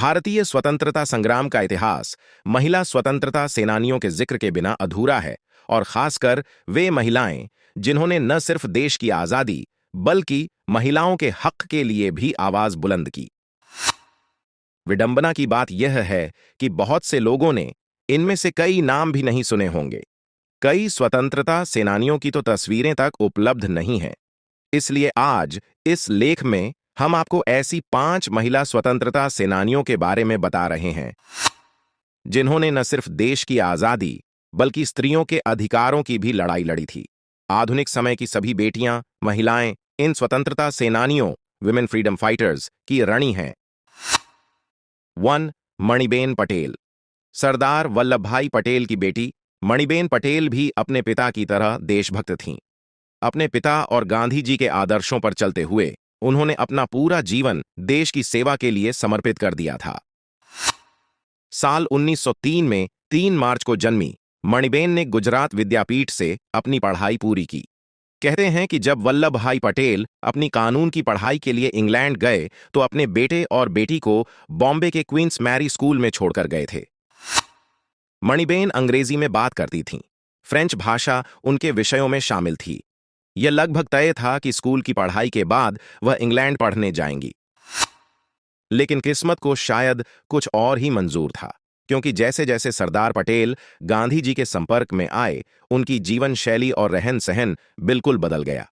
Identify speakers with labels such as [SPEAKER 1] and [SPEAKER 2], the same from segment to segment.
[SPEAKER 1] भारतीय स्वतंत्रता संग्राम का इतिहास महिला स्वतंत्रता सेनानियों के जिक्र के बिना अधूरा है, और खासकर वे महिलाएं जिन्होंने न सिर्फ देश की आजादी बल्कि महिलाओं के हक के लिए भी आवाज बुलंद की। विडंबना की बात यह है कि बहुत से लोगों ने इनमें से कई नाम भी नहीं सुने होंगे। कई स्वतंत्रता सेनानियों की तो तस्वीरें तक उपलब्ध नहीं हैं। इसलिए आज इस लेख में हम आपको ऐसी 5 महिला स्वतंत्रता सेनानियों के बारे में बता रहे हैं जिन्होंने न सिर्फ देश की आजादी बल्कि स्त्रियों के अधिकारों की भी लड़ाई लड़ी थी। आधुनिक समय की सभी बेटियां, महिलाएं इन स्वतंत्रता सेनानियों विमेन फ्रीडम फाइटर्स की रानी हैं। 1. मणिबेन पटेल। सरदार वल्लभभाई पटेल की बेटी मणिबेन पटेल भी अपने पिता की तरह देशभक्त थीं। अपने पिता और गांधी जी के आदर्शों पर चलते हुए उन्होंने अपना पूरा जीवन देश की सेवा के लिए समर्पित कर दिया था। साल 1903 में 3 मार्च को जन्मी मणिबेन ने गुजरात विद्यापीठ से अपनी पढ़ाई पूरी की। कहते हैं कि जब वल्लभ भाई पटेल अपनी कानून की पढ़ाई के लिए इंग्लैंड गए तो अपने बेटे और बेटी को बॉम्बे के क्वींस मैरी स्कूल में छोड़कर गए थे। मणिबेन अंग्रेजी में बात करती थीं। फ्रेंच भाषा उनके विषयों में शामिल थी। यह लगभग तय था कि स्कूल की पढ़ाई के बाद वह इंग्लैंड पढ़ने जाएंगी। लेकिन किस्मत को शायद कुछ और ही मंजूर था, क्योंकि जैसे जैसे सरदार पटेल गांधी जी के संपर्क में आए, उनकी जीवन शैली और रहन सहन बिल्कुल बदल गया।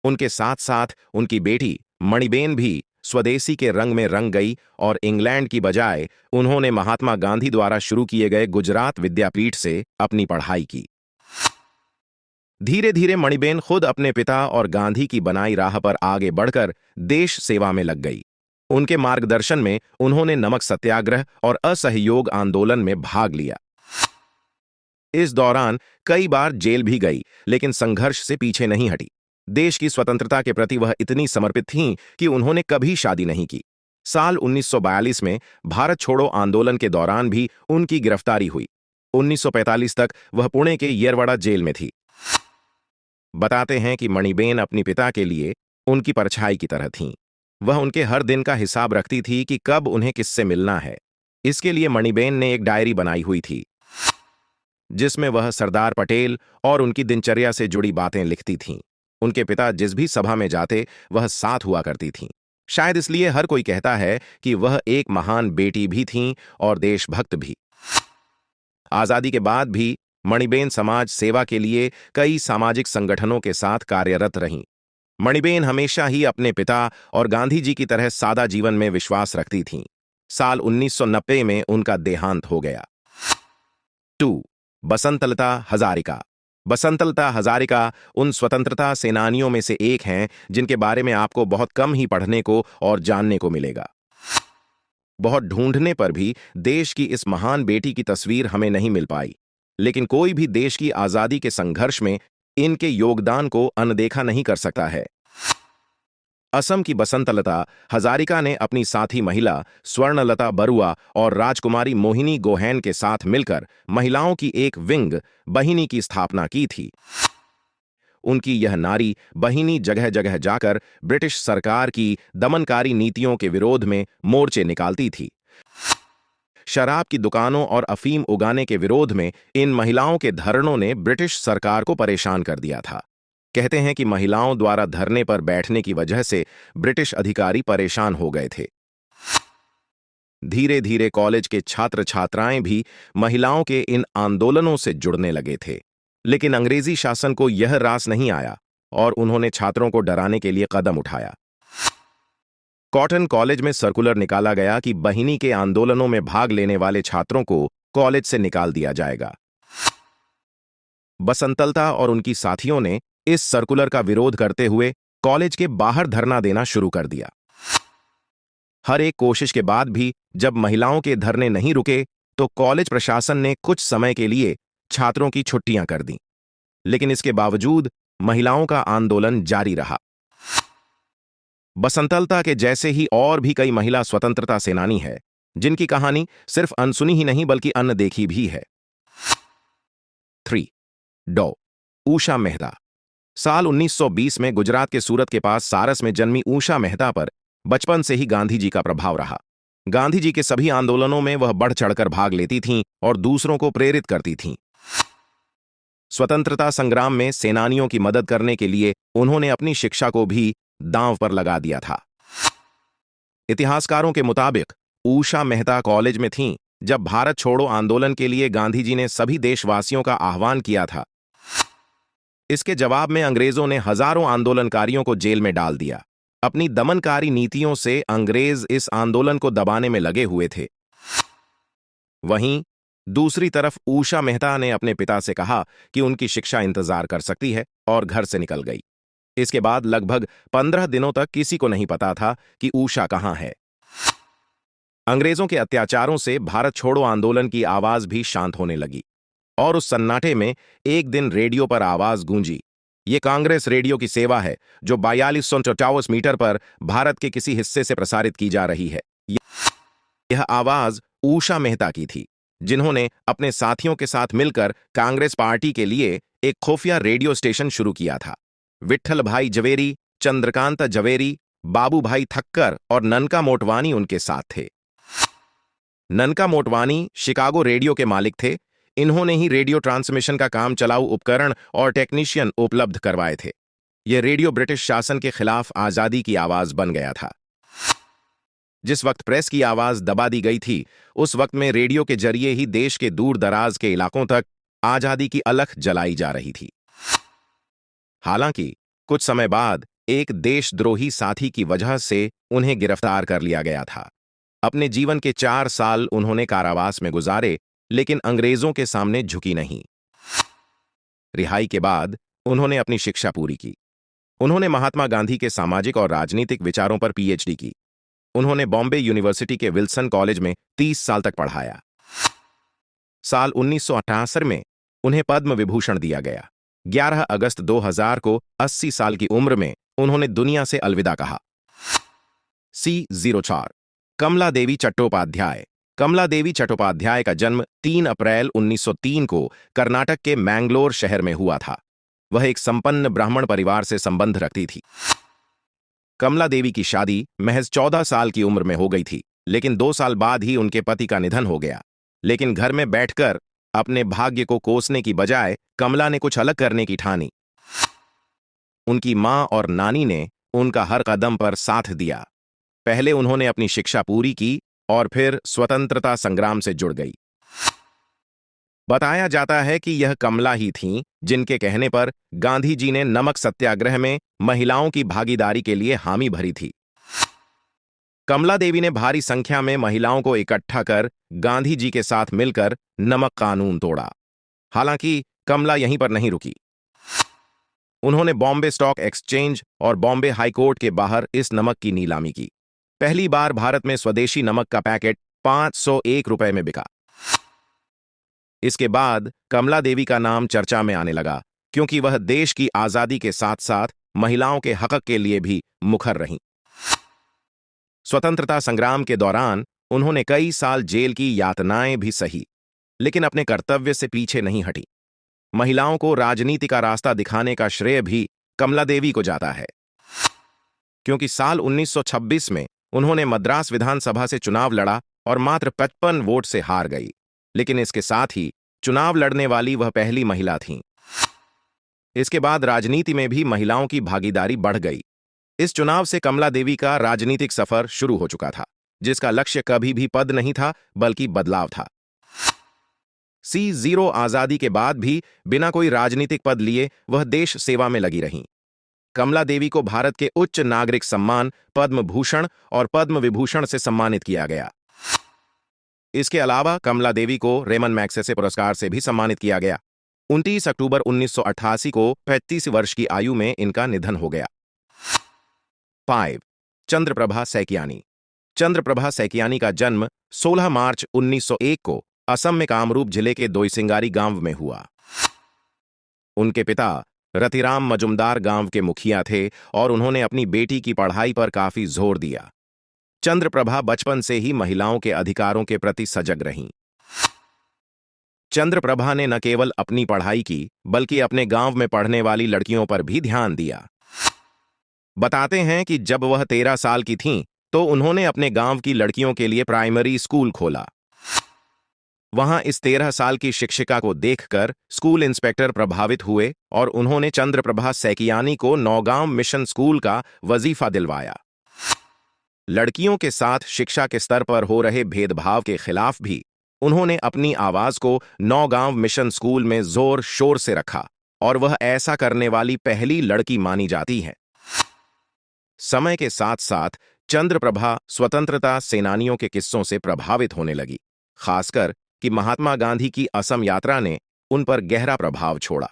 [SPEAKER 1] उनके साथ साथ उनकी बेटी मणिबेन भी स्वदेशी के रंग में रंग गई और इंग्लैंड की बजाय उन्होंने महात्मा गांधी द्वारा शुरू किए गए गुजरात विद्यापीठ से अपनी पढ़ाई की। धीरे धीरे मणिबेन खुद अपने पिता और गांधी की बनाई राह पर आगे बढ़कर देश सेवा में लग गई। उनके मार्गदर्शन में उन्होंने नमक सत्याग्रह और असहयोग आंदोलन में भाग लिया। इस दौरान कई बार जेल भी गई, लेकिन संघर्ष से पीछे नहीं हटी। देश की स्वतंत्रता के प्रति वह इतनी समर्पित थीं कि उन्होंने कभी शादी नहीं की। साल 1942 में भारत छोड़ो आंदोलन के दौरान भी उनकी गिरफ्तारी हुई। 1945 तक वह पुणे के येरवड़ा जेल में थी। बताते हैं कि मणिबेन अपनी पिता के लिए उनकी परछाई की तरह थीं। वह उनके हर दिन का हिसाब रखती थी कि कब उन्हें किससे मिलना है। इसके लिए मणिबेन ने एक डायरी बनाई हुई थी, जिसमें वह सरदार पटेल और उनकी दिनचर्या से जुड़ी बातें लिखती थीं। उनके पिता जिस भी सभा में जाते, वह साथ हुआ करती थीं। शायद इसलिए हर कोई कहता है कि वह एक महान बेटी भी थीं और देशभक्त भी। आजादी के बाद भी मणिबेन समाज सेवा के लिए कई सामाजिक संगठनों के साथ कार्यरत रहीं। मणिबेन हमेशा ही अपने पिता और गांधी जी की तरह सादा जीवन में विश्वास रखती थीं। साल 1990 में उनका देहांत हो गया। 2. बसंतलता हजारिका। बसंतलता हजारिका उन स्वतंत्रता सेनानियों में से एक हैं जिनके बारे में आपको बहुत कम ही पढ़ने को और जानने को मिलेगा। बहुत ढूंढने पर भी देश की इस महान बेटी की तस्वीर हमें नहीं मिल पाई, लेकिन कोई भी देश की आजादी के संघर्ष में इनके योगदान को अनदेखा नहीं कर सकता है। असम की बसंतलता हजारिका ने अपनी साथी महिला स्वर्णलता बरुआ और राजकुमारी मोहिनी गोहेन के साथ मिलकर महिलाओं की एक विंग बहिनी की स्थापना की थी। उनकी यह नारी बहिनी जगह जगह जाकर ब्रिटिश सरकार की दमनकारी नीतियों के विरोध में मोर्चे निकालती थी। शराब की दुकानों और अफीम उगाने के विरोध में इन महिलाओं के धरनों ने ब्रिटिश सरकार को परेशान कर दिया था। कहते हैं कि महिलाओं द्वारा धरने पर बैठने की वजह से ब्रिटिश अधिकारी परेशान हो गए थे। धीरे धीरे कॉलेज के छात्र छात्राएं भी महिलाओं के इन आंदोलनों से जुड़ने लगे थे, लेकिन अंग्रेजी शासन को यह रास नहीं आया और उन्होंने छात्रों को डराने के लिए कदम उठाया। कॉटन कॉलेज में सर्कुलर निकाला गया कि बहिनी के आंदोलनों में भाग लेने वाले छात्रों को कॉलेज से निकाल दिया जाएगा। बसंतलता और उनकी साथियों ने इस सर्कुलर का विरोध करते हुए कॉलेज के बाहर धरना देना शुरू कर दिया। हर एक कोशिश के बाद भी जब महिलाओं के धरने नहीं रुके तो कॉलेज प्रशासन ने कुछ समय के लिए छात्रों की छुट्टियां कर दी, लेकिन इसके बावजूद महिलाओं का आंदोलन जारी रहा। बसंतलता के जैसे ही और भी कई महिला स्वतंत्रता सेनानी है जिनकी कहानी सिर्फ अनसुनी ही नहीं बल्कि अनदेखी भी है। 3. डॉ. उषा मेहता। साल 1920 में गुजरात के सूरत के पास सारस में जन्मी उषा मेहता पर बचपन से ही गांधी जी का प्रभाव रहा। गांधी जी के सभी आंदोलनों में वह बढ़ चढ़कर भाग लेती थीं और दूसरों को प्रेरित करती थीं। स्वतंत्रता संग्राम में सेनानियों की मदद करने के लिए उन्होंने अपनी शिक्षा को भी दांव पर लगा दिया था। इतिहासकारों के मुताबिक ऊषा मेहता कॉलेज में थीं जब भारत छोड़ो आंदोलन के लिए गांधी जी ने सभी देशवासियों का आह्वान किया था। इसके जवाब में अंग्रेजों ने हजारों आंदोलनकारियों को जेल में डाल दिया। अपनी दमनकारी नीतियों से अंग्रेज इस आंदोलन को दबाने में लगे हुए थे। वहीं दूसरी तरफ ऊषा मेहता ने अपने पिता से कहा कि उनकी शिक्षा इंतजार कर सकती है और घर से निकल गई। इसके बाद लगभग 15 दिनों तक किसी को नहीं पता था कि ऊषा कहां है। अंग्रेजों के अत्याचारों से भारत छोड़ो आंदोलन की आवाज भी शांत होने लगी और उस सन्नाटे में एक दिन रेडियो पर आवाज गूंजी। ये कांग्रेस रेडियो की सेवा है जो 4254 मीटर पर भारत के किसी हिस्से से प्रसारित की जा रही है। यह आवाज ऊषा मेहता की थी, जिन्होंने अपने साथियों के साथ मिलकर कांग्रेस पार्टी के लिए एक खुफिया रेडियो स्टेशन शुरू किया था। विट्ठल भाई जवेरी, चंद्रकांत जवेरी, बाबू भाई थक्कर और ननका मोटवानी उनके साथ थे। ननका मोटवानी शिकागो रेडियो के मालिक थे। इन्होंने ही रेडियो ट्रांसमिशन का काम चलाऊ उपकरण और टेक्नीशियन उपलब्ध करवाए थे। यह रेडियो ब्रिटिश शासन के खिलाफ आजादी की आवाज बन गया था। जिस वक्त प्रेस की आवाज दबा दी गई थी, उस वक्त में रेडियो के जरिए ही देश के दूर दराज के इलाकों तक आजादी की अलख जलाई जा रही थी। हालांकि कुछ समय बाद एक देशद्रोही साथी की वजह से उन्हें गिरफ्तार कर लिया गया था। अपने जीवन के 4 साल उन्होंने कारावास में गुजारे, लेकिन अंग्रेजों के सामने झुकी नहीं। रिहाई के बाद उन्होंने अपनी शिक्षा पूरी की। उन्होंने महात्मा गांधी के सामाजिक और राजनीतिक विचारों पर पीएचडी की। उन्होंने बॉम्बे यूनिवर्सिटी के विल्सन कॉलेज में 30 साल तक पढ़ाया। साल 1968 में उन्हें पद्म विभूषण दिया गया। 11 अगस्त 2000 को 80 साल की उम्र में उन्होंने दुनिया से अलविदा कहा। C04 कमला देवी चट्टोपाध्याय। कमला देवी चट्टोपाध्याय का जन्म 3 अप्रैल 1903 को कर्नाटक के मैंगलोर शहर में हुआ था। वह एक संपन्न ब्राह्मण परिवार से संबंध रखती थी। कमला देवी की शादी महज 14 साल की उम्र में हो गई थी, लेकिन 2 साल बाद ही उनके पति का निधन हो गया। लेकिन घर में बैठकर अपने भाग्य को कोसने की बजाय कमला ने कुछ अलग करने की ठानी। उनकी मां और नानी ने उनका हर कदम पर साथ दिया। पहले उन्होंने अपनी शिक्षा पूरी की और फिर स्वतंत्रता संग्राम से जुड़ गई। बताया जाता है कि यह कमला ही थीं जिनके कहने पर गांधी जी ने नमक सत्याग्रह में महिलाओं की भागीदारी के लिए हामी भरी थी। कमला देवी ने भारी संख्या में महिलाओं को इकट्ठा कर गांधी जी के साथ मिलकर नमक कानून तोड़ा। हालांकि कमला यहीं पर नहीं रुकी। उन्होंने बॉम्बे स्टॉक एक्सचेंज और बॉम्बे हाईकोर्ट के बाहर इस नमक की नीलामी की। पहली बार भारत में स्वदेशी नमक का पैकेट 501 रुपए में बिका। इसके बाद कमला देवी का नाम चर्चा में आने लगा, क्योंकि वह देश की आजादी के साथ साथ महिलाओं के हक के लिए भी मुखर रहीं। स्वतंत्रता संग्राम के दौरान उन्होंने कई साल जेल की यातनाएं भी सही, लेकिन अपने कर्तव्य से पीछे नहीं हटी। महिलाओं को राजनीति का रास्ता दिखाने का श्रेय भी कमला देवी को जाता है, क्योंकि साल 1926 में उन्होंने मद्रास विधानसभा से चुनाव लड़ा और मात्र 55 वोट से हार गई। लेकिन इसके साथ ही चुनाव लड़ने वाली वह पहली महिला थीं। इसके बाद राजनीति में भी महिलाओं की भागीदारी बढ़ गई। इस चुनाव से कमला देवी का राजनीतिक सफर शुरू हो चुका था, जिसका लक्ष्य कभी भी पद नहीं था बल्कि बदलाव था। C0 आजादी के बाद भी बिना कोई राजनीतिक पद लिए वह देश सेवा में लगी रहीं। कमला देवी को भारत के उच्च नागरिक सम्मान पद्म भूषण और पद्म विभूषण से सम्मानित किया गया। इसके अलावा कमला देवी को रेमन मैग्सेसे पुरस्कार से भी सम्मानित किया गया। 29 अक्टूबर 1988 को 35 वर्ष की आयु में इनका निधन हो गया। 5 चंद्रप्रभा सैकियानी। चंद्रप्रभा सैकियानी का जन्म 16 मार्च 1901 को असम में कामरूप जिले के दोईसिंगारी गांव में हुआ। उनके पिता रतिराम मजुमदार गांव के मुखिया थे और उन्होंने अपनी बेटी की पढ़ाई पर काफी जोर दिया। चंद्रप्रभा बचपन से ही महिलाओं के अधिकारों के प्रति सजग रहीं। चंद्रप्रभा ने न केवल अपनी पढ़ाई की, बल्कि अपने गांव में पढ़ने वाली लड़कियों पर भी ध्यान दिया। बताते हैं कि जब वह 13 साल की थीं, तो उन्होंने अपने गांव की लड़कियों के लिए प्राइमरी स्कूल खोला। वहां इस 13 साल की शिक्षिका को देखकर स्कूल इंस्पेक्टर प्रभावित हुए और उन्होंने चंद्रप्रभा सैकियानी को नौगांव मिशन स्कूल का वजीफा दिलवाया। लड़कियों के साथ शिक्षा के स्तर पर हो रहे भेदभाव के खिलाफ भी उन्होंने अपनी आवाज को नौगांव मिशन स्कूल में जोर शोर से रखा और वह ऐसा करने वाली पहली लड़की मानी जाती है। समय के साथ साथ चंद्रप्रभा स्वतंत्रता सेनानियों के किस्सों से प्रभावित होने लगी, खासकर कि महात्मा गांधी की असम यात्रा ने उन पर गहरा प्रभाव छोड़ा।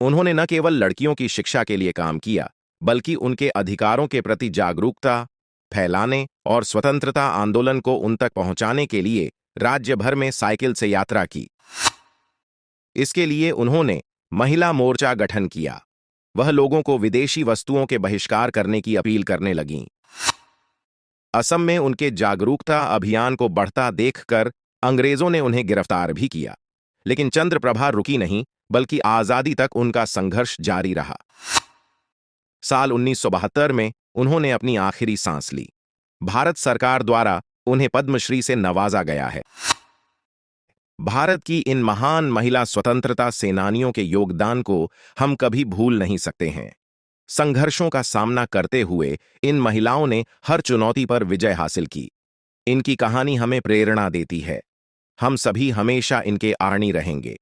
[SPEAKER 1] उन्होंने न केवल लड़कियों की शिक्षा के लिए काम किया, बल्कि उनके अधिकारों के प्रति जागरूकता फैलाने और स्वतंत्रता आंदोलन को उन तक पहुंचाने के लिए राज्य भर में साइकिल से यात्रा की। इसके लिए उन्होंने महिला मोर्चा गठन किया। वह लोगों को विदेशी वस्तुओं के बहिष्कार करने की अपील करने लगीं। असम में उनके जागरूकता अभियान को बढ़ता देखकर अंग्रेजों ने उन्हें गिरफ्तार भी किया, लेकिन चंद्रप्रभा रुकी नहीं, बल्कि आजादी तक उनका संघर्ष जारी रहा। साल 1972 में उन्होंने अपनी आखिरी सांस ली। भारत सरकार द्वारा उन्हें पद्मश्री से नवाजा गया है। भारत की इन महान महिला स्वतंत्रता सेनानियों के योगदान को हम कभी भूल नहीं सकते हैं। संघर्षों का सामना करते हुए इन महिलाओं ने हर चुनौती पर विजय हासिल की। इनकी कहानी हमें प्रेरणा देती है। हम सभी हमेशा इनके आर्णी रहेंगे।